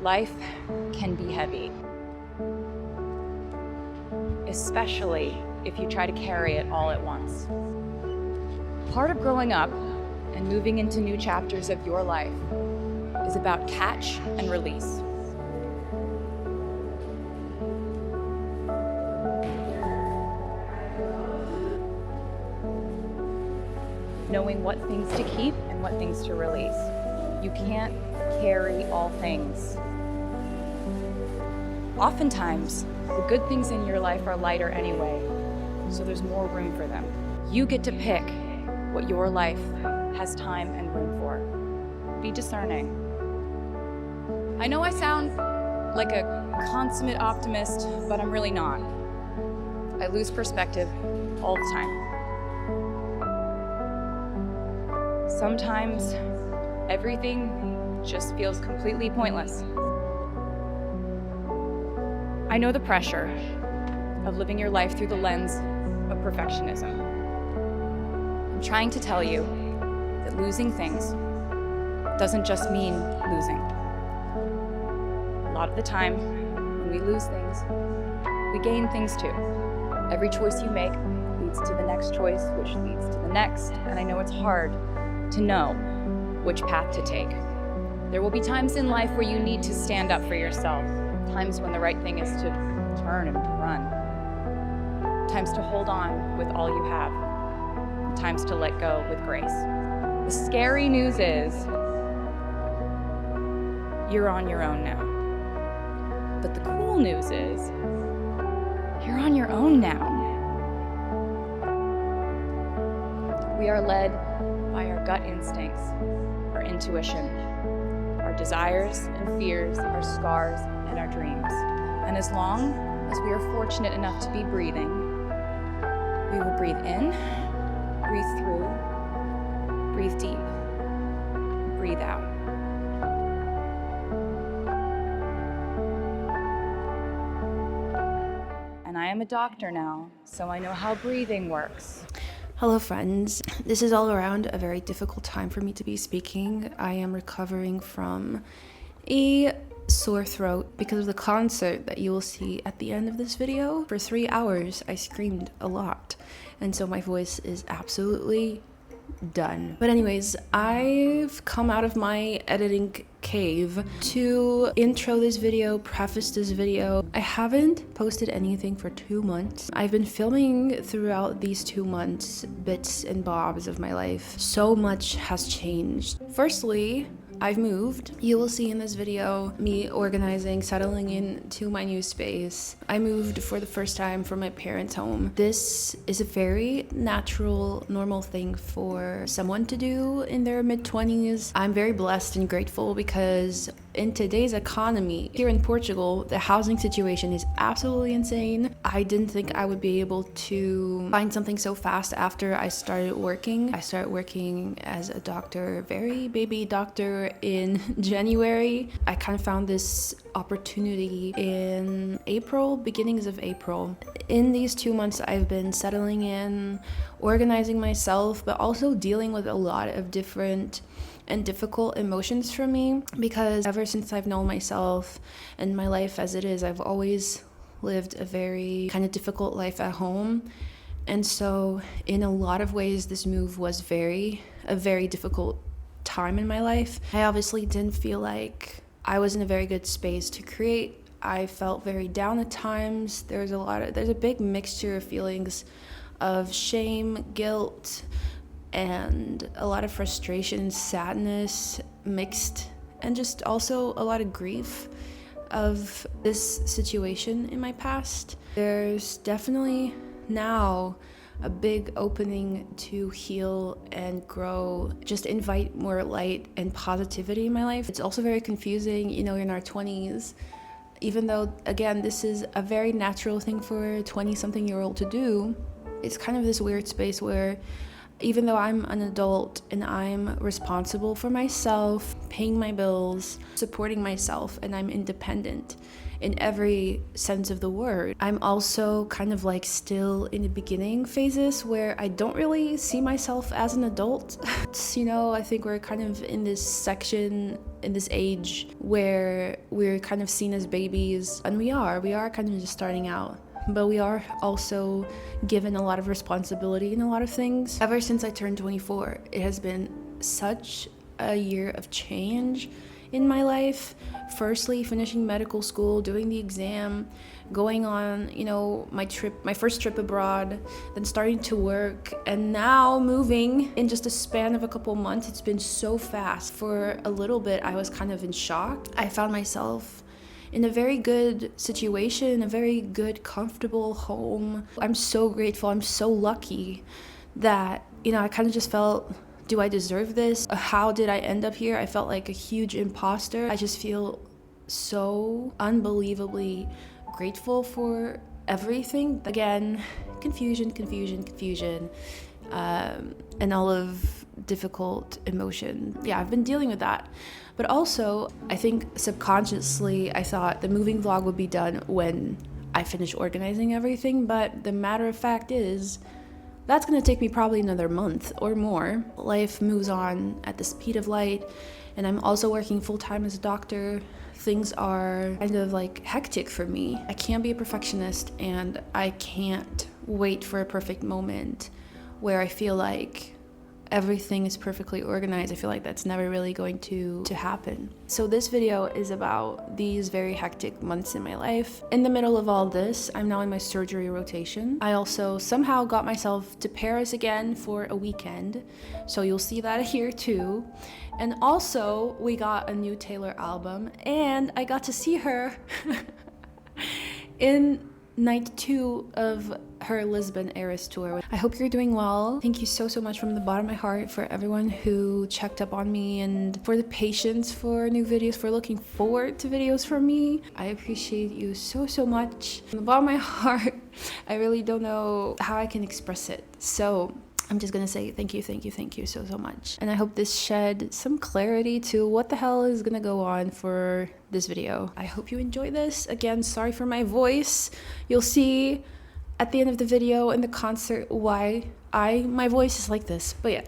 Life can be heavy, especially if you try to carry it all at once. Part of growing up and moving into new chapters of your life is about catch and release. Knowing what things to keep and what things to release. You can't carry all things. Oftentimes, the good things in your life are lighter anyway, so there's more room for them. You get to pick what your life has time and room for. Be discerning. I know I sound like a consummate optimist, but I'm really not. I lose perspective all the time. Sometimes everything just feels completely pointless. I know the pressure of living your life through the lens of perfectionism. I'm trying to tell you that losing things doesn't just mean losing. A lot of the time, when we lose things, we gain things too. Every choice you make leads to the next choice, which leads to the next, and I know it's hard to know which path to take. There will be times in life where you need to stand up for yourself, times when the right thing is to turn and run, times to hold on with all you have, and times to let go with grace. The scary news is you're on your own now. But the cool news is you're on your own now. We are led by our gut instincts, our intuition, our desires and fears, our scars and our dreams. And as long as we are fortunate enough to be breathing, we will breathe in, breathe through, breathe deep, breathe out. And I am a doctor now, so I know how breathing works. Hello friends, this is all around a very difficult time for me to be speaking. I am recovering from a sore throat because of the concert that you will see at the end of this video. For 3 hours I screamed a lot, and so my voice is absolutely done. But anyways, I've come out of my editing cave to intro this video, preface this video. I haven't posted anything for 2 months. I've been filming throughout these 2 months bits and bobs of my life. So much has changed. Firstly, I've moved. You will see in this video me organizing, settling into my new space. I moved for the first time from my parents' home. This is a very natural, normal thing for someone to do in their mid-20s. I'm very blessed and grateful because in today's economy here in Portugal, the housing situation is absolutely insane. I didn't think I would be able to find something so fast after I started working. I started working as a doctor, very baby doctor, in January. I kind of found this opportunity in April, beginnings of April. In these 2 months, I've been settling in, organizing myself, but also dealing with a lot of different and difficult emotions for me, because ever since I've known myself and my life as it is, I've always lived a very kind of difficult life at home. And so in a lot of ways, this move was a very difficult time in my life. I obviously didn't feel like I was in a very good space to create. I felt very down at times. There's a big mixture of feelings of shame, guilt, and a lot of frustration, sadness mixed, and just also a lot of grief of this situation in my past. There's definitely now a big opening to heal and grow, just invite more light and positivity in my life. It's also very confusing, in our 20s, even though, again, this is a very natural thing for a 20-something-year-old to do. It's kind of this weird space where even though I'm an adult and I'm responsible for myself, paying my bills, supporting myself, and I'm independent in every sense of the word, I'm also kind of like still in the beginning phases where I don't really see myself as an adult. I think we're kind of in this section in this age where we're kind of seen as babies, and we are kind of just starting out. But we are also given a lot of responsibility in a lot of things. Ever since I turned 24, it has been such a year of change in my life. Firstly, finishing medical school, doing the exam, going on, my first trip abroad, then starting to work, and now moving in just a span of a couple months. It's been so fast. For a little bit, I was kind of in shock. I found myself in a very good situation, a very good, comfortable home. I'm so grateful. I'm so lucky that, I kind of just felt, do I deserve this? How did I end up here? I felt like a huge imposter. I just feel so unbelievably grateful for everything. Again, confusion, and all of difficult emotion. Yeah, I've been dealing with that. But also, I think subconsciously, I thought the moving vlog would be done when I finish organizing everything. But the matter of fact is, that's gonna take me probably another month or more. Life moves on at the speed of light, and I'm also working full-time as a doctor. Things are kind of like hectic for me. I can't be a perfectionist, and I can't wait for a perfect moment where I feel like everything is perfectly organized. I feel like that's never really going to happen. So this video is about these very hectic months in my life. In the middle of all this, I'm now in my surgery rotation. I also somehow got myself to Paris again for a weekend, so you'll see that here too. And also, we got a new Taylor album, and I got to see her in night 2 of her Lisbon Eras tour. I hope you're doing well. Thank you so much from the bottom of my heart for everyone who checked up on me, and for the patience for new videos, for looking forward to videos from me. I appreciate you so much. From the bottom of my heart, I really don't know how I can express it. So I'm just gonna say thank you so much. And I hope this shed some clarity to what the hell is gonna go on for this video. I hope you enjoy this. Again, sorry for my voice. You'll see at the end of the video in the concert why my voice is like this. But yeah.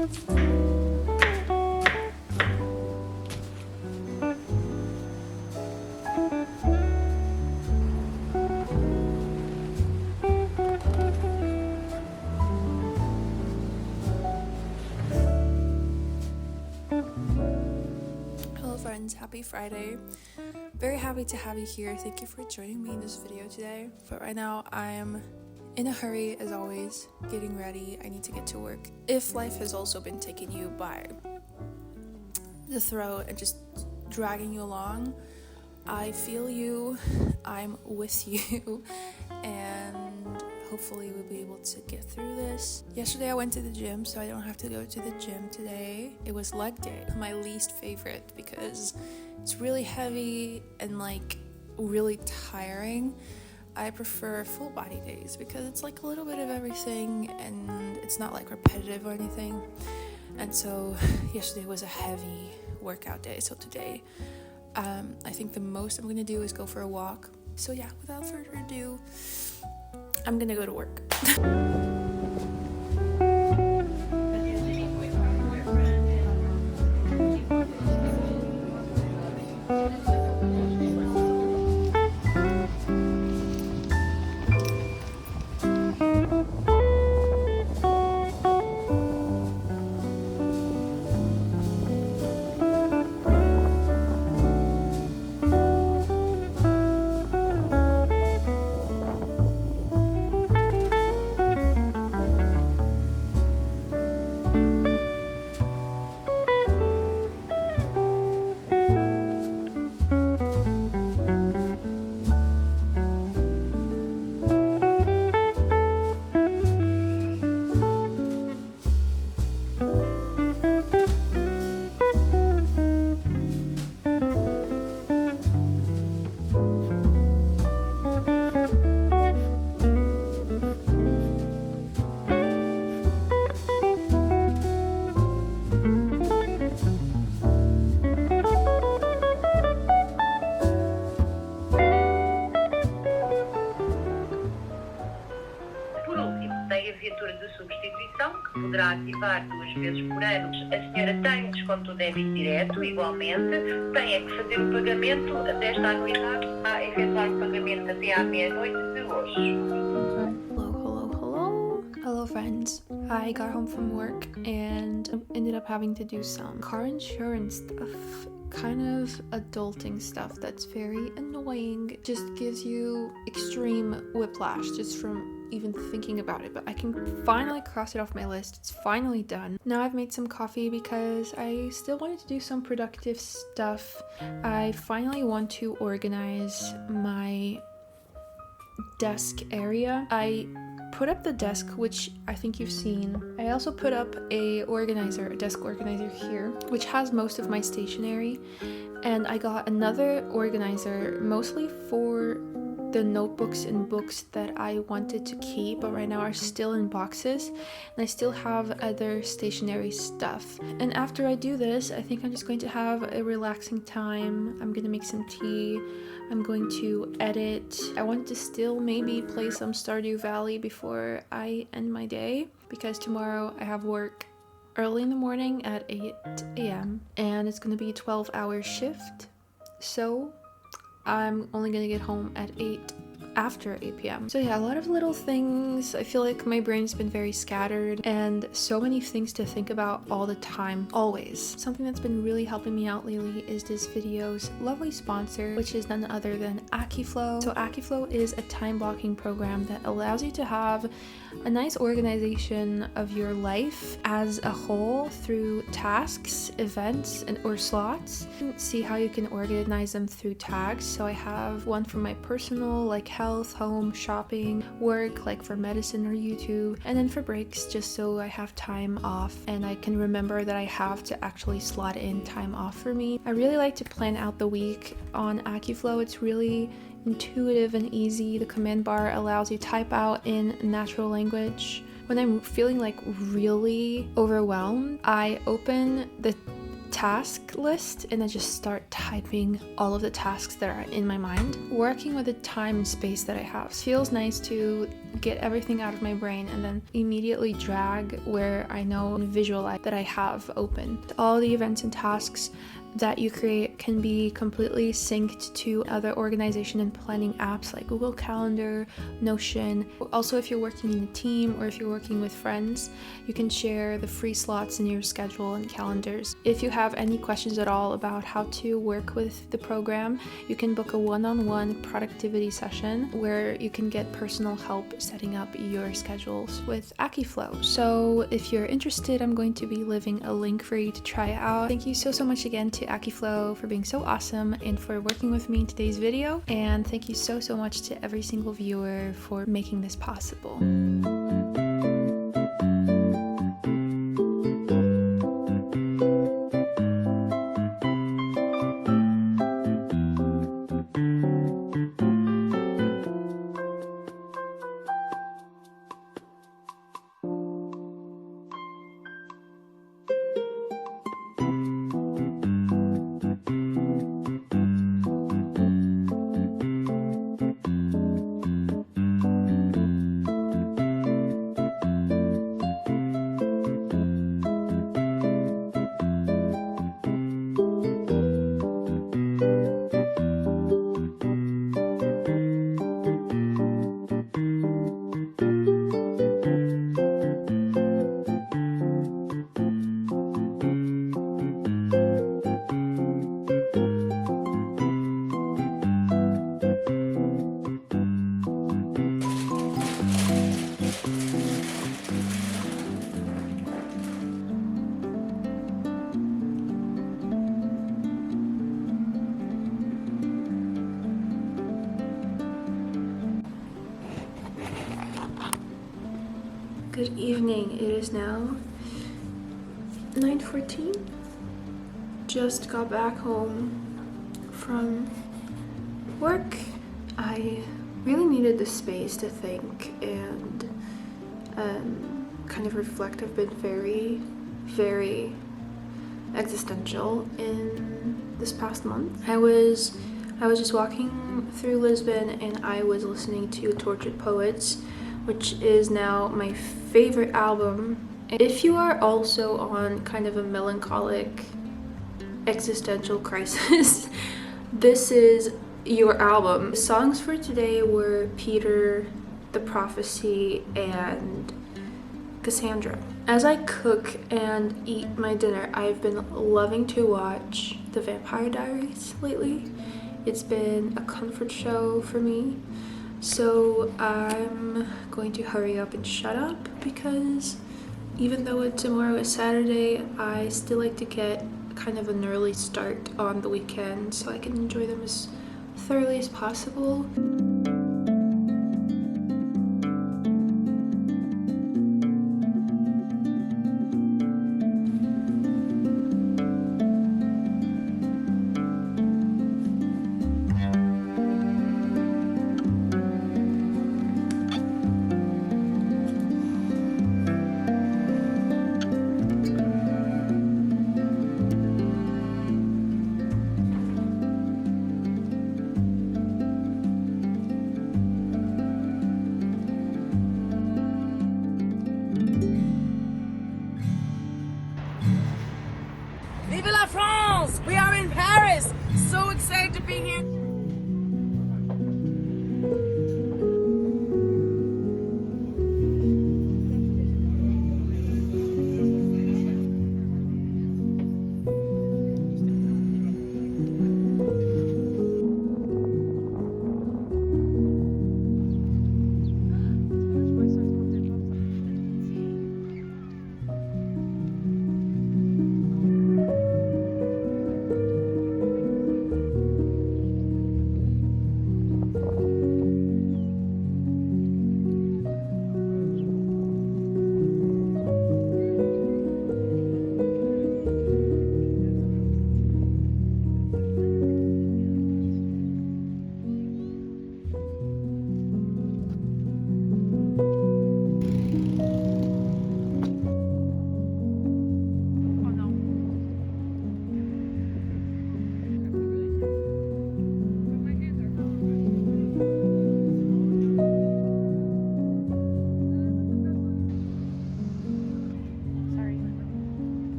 Hello friends, happy Friday. Very happy to have you here. Thank you for joining me in this video today. But right now I'm in a hurry as always, getting ready. I need to get to work. If life has also been taking you by the throat and just dragging you along, I feel you, I'm with you, and hopefully we'll be able to get through this. Yesterday I went to the gym, so I don't have to go to the gym today. It was leg day, my least favorite because it's really heavy and like really tiring. I prefer full body days because it's like a little bit of everything and it's not like repetitive or anything. And so yesterday was a heavy workout day, so today I think the most I'm gonna do is go for a walk. So yeah, without further ado, I'm gonna go to work. De substituição, que poderá ativar 2 vezes por ano. A senhora tem um desconto do débito direto, igualmente, tem é que fazer o pagamento desta anuidade a efetuar o pagamento até à meia-noite de hoje. Hello friends. I got home from work and ended up having to do some car insurance stuff. Kind of adulting stuff that's very annoying. Just gives you extreme whiplash just from even thinking about it, but I can finally cross it off my list. It's finally done. Now I've made some coffee because I still wanted to do some productive stuff. I finally want to organize my desk area. I put up the desk, which I think you've seen. I also put up a desk organizer here, which has most of my stationery, and I got another organizer mostly for the notebooks and books that I wanted to keep but right now are still in boxes, and I still have other stationery stuff. And after I do this, I think I'm just going to have a relaxing time. I'm gonna make some tea, I'm going to edit. I want to still maybe play some Stardew Valley before I end my day, because tomorrow I have work early in the morning at 8 a.m. and it's gonna be a 12-hour shift, so I'm only gonna get home at after 8 p.m. So yeah, a lot of little things. I feel like my brain's been very scattered and so many things to think about all the time, always. Something that's been really helping me out lately is this video's lovely sponsor, which is none other than Akiflow. So Akiflow is a time blocking program that allows you to have a nice organization of your life as a whole through tasks, events, or slots. See how you can organize them through tags. So I have one for my personal, like health, home, shopping, work, like for medicine or YouTube, and then for breaks, just so I have time off and I can remember that I have to actually slot in time off for me. I really like to plan out the week on Akiflow. It's really intuitive and easy. The command bar allows you to type out in natural language. When I'm feeling like really overwhelmed, I open the task list and I just start typing all of the tasks that are in my mind, working with the time and space that I have. It feels nice to get everything out of my brain and then immediately drag where I know and visualize that I have open. All the events and tasks that you create can be completely synced to other organization and planning apps like Google Calendar, Notion. Also, if you're working in a team or if you're working with friends, you can share the free slots in your schedule and calendars. If you have any questions at all about how to work with the program, you can book a one-on-one productivity session where you can get personal help setting up your schedules with Akiflow. So if you're interested, I'm going to be leaving a link for you to try out. Thank you so much again to Akiflow for being so awesome and for working with me in today's video. And thank you so much to every single viewer for making this possible. Good evening. It is now 9:14. Just got back home from work. I really needed the space to think and kind of reflect. I've been very existential in this past month. I was just walking through Lisbon and I was listening to Tortured Poets, which is now my favorite album. If you are also on kind of a melancholic existential crisis, this is your album. Songs for today were Peter, The Prophecy, and Cassandra. As I cook and eat my dinner, I've been loving to watch The Vampire Diaries lately. It's been a comfort show for me. So I'm going to hurry up and shut up because even though tomorrow is Saturday, I still like to get kind of an early start on the weekend so I can enjoy them as thoroughly as possible.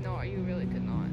No, you really could not.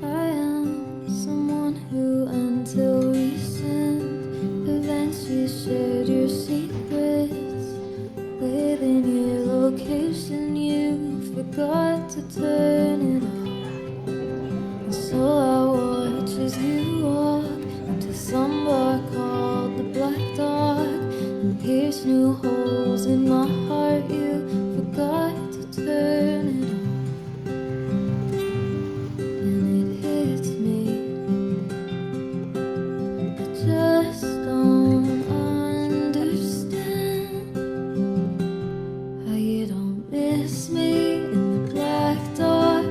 I am someone who, until recent events, you shared your secrets. Within your location, you forgot to turn it off. And so I watch as you walk into some bar called the Black Dog and pierce new holes in my heart. You forgot to turn it off. Just don't understand how you don't miss me in the black dark.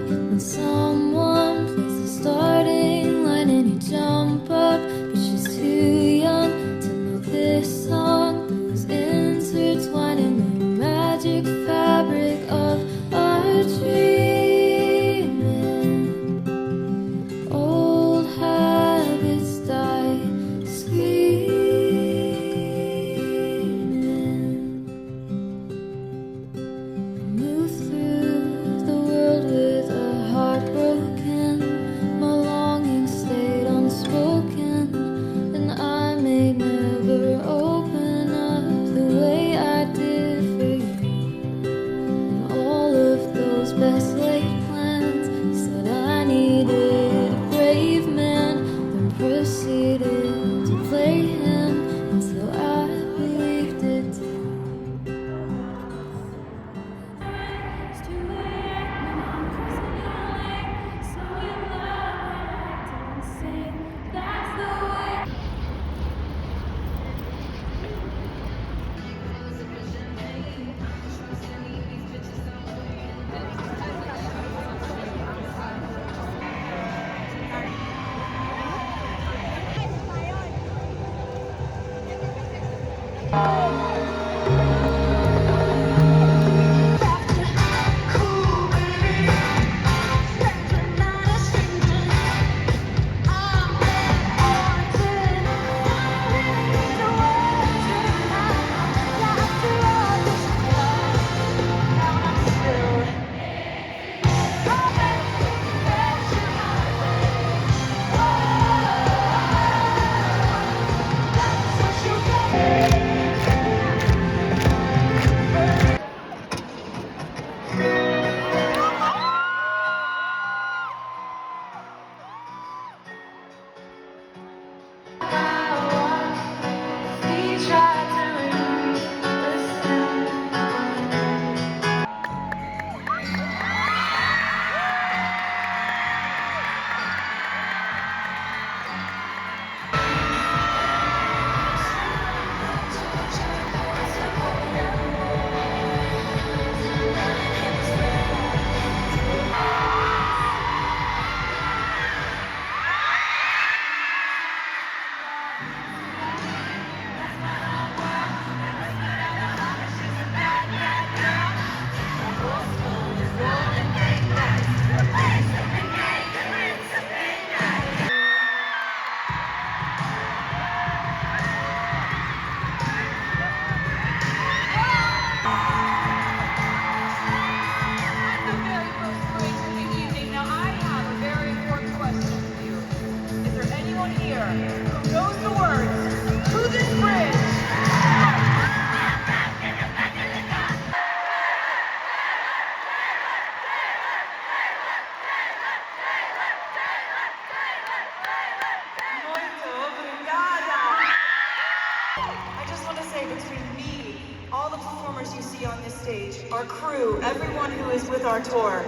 our crew, everyone who is with our tour.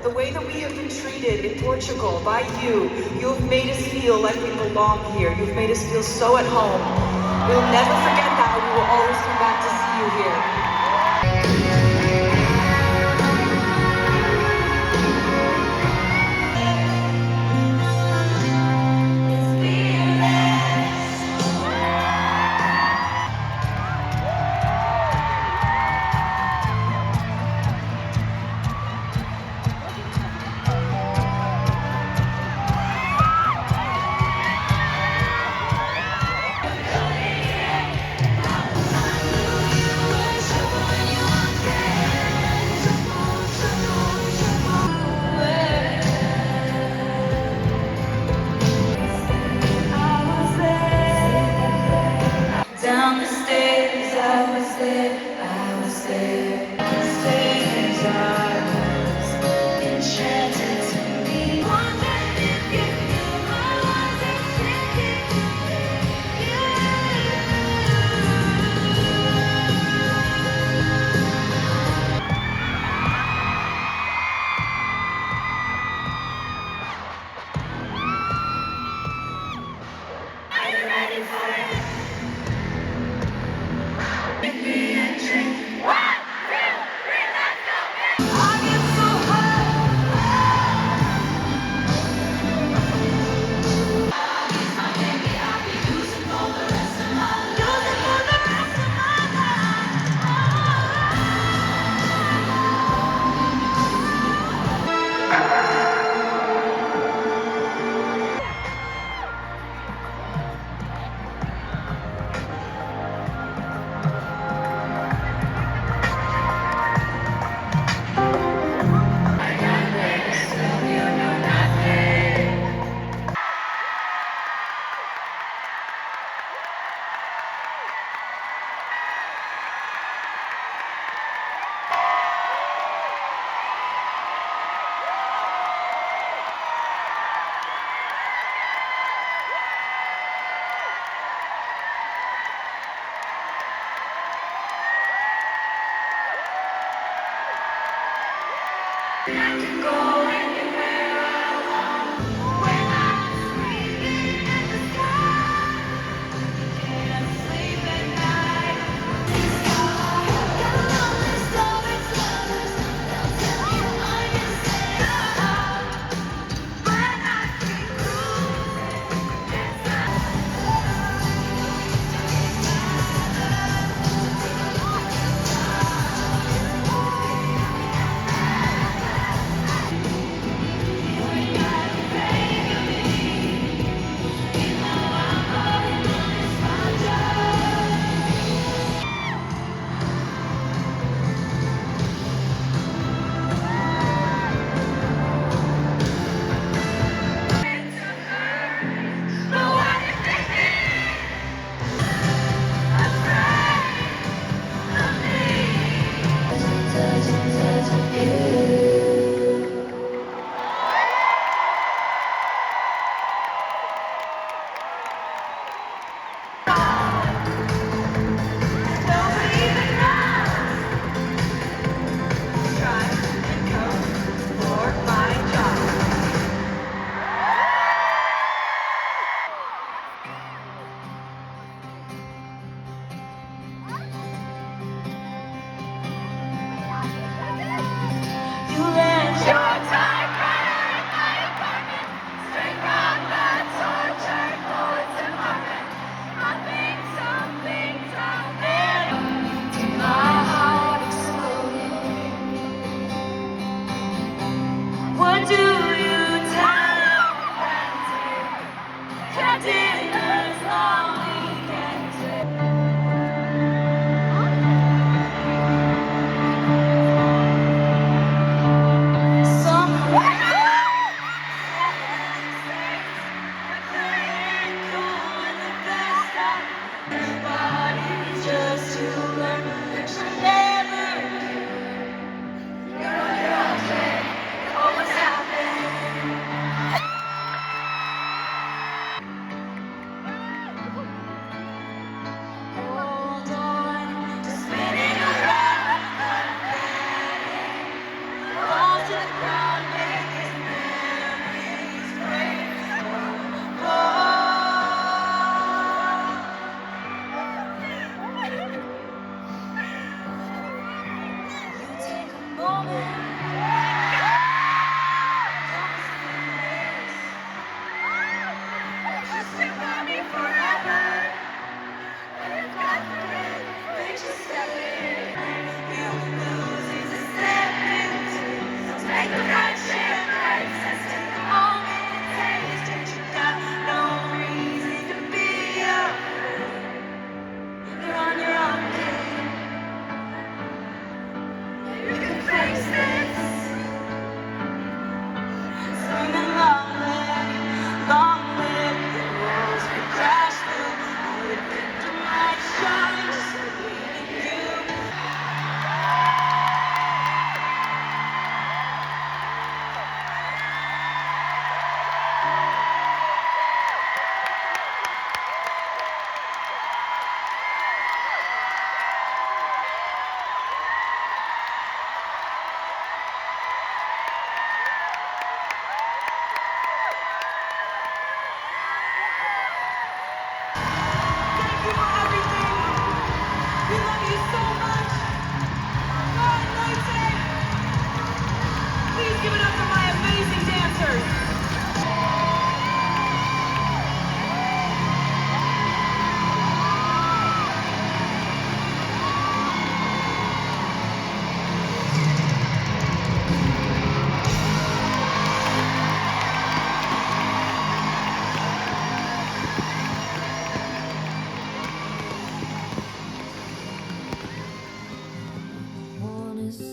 The way that we have been treated in Portugal by you have made us feel like we belong here. You've made us feel so at home. We'll never forget that. We will always come back to see you here. Down the stairs, I was there, I was there. Stairs, I was enchanted to be. Wondered if you knew I was enchanted to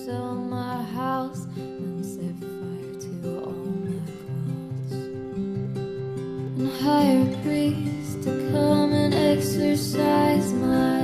sell my house and set fire to all my clothes, and hire a priest to come and exorcise my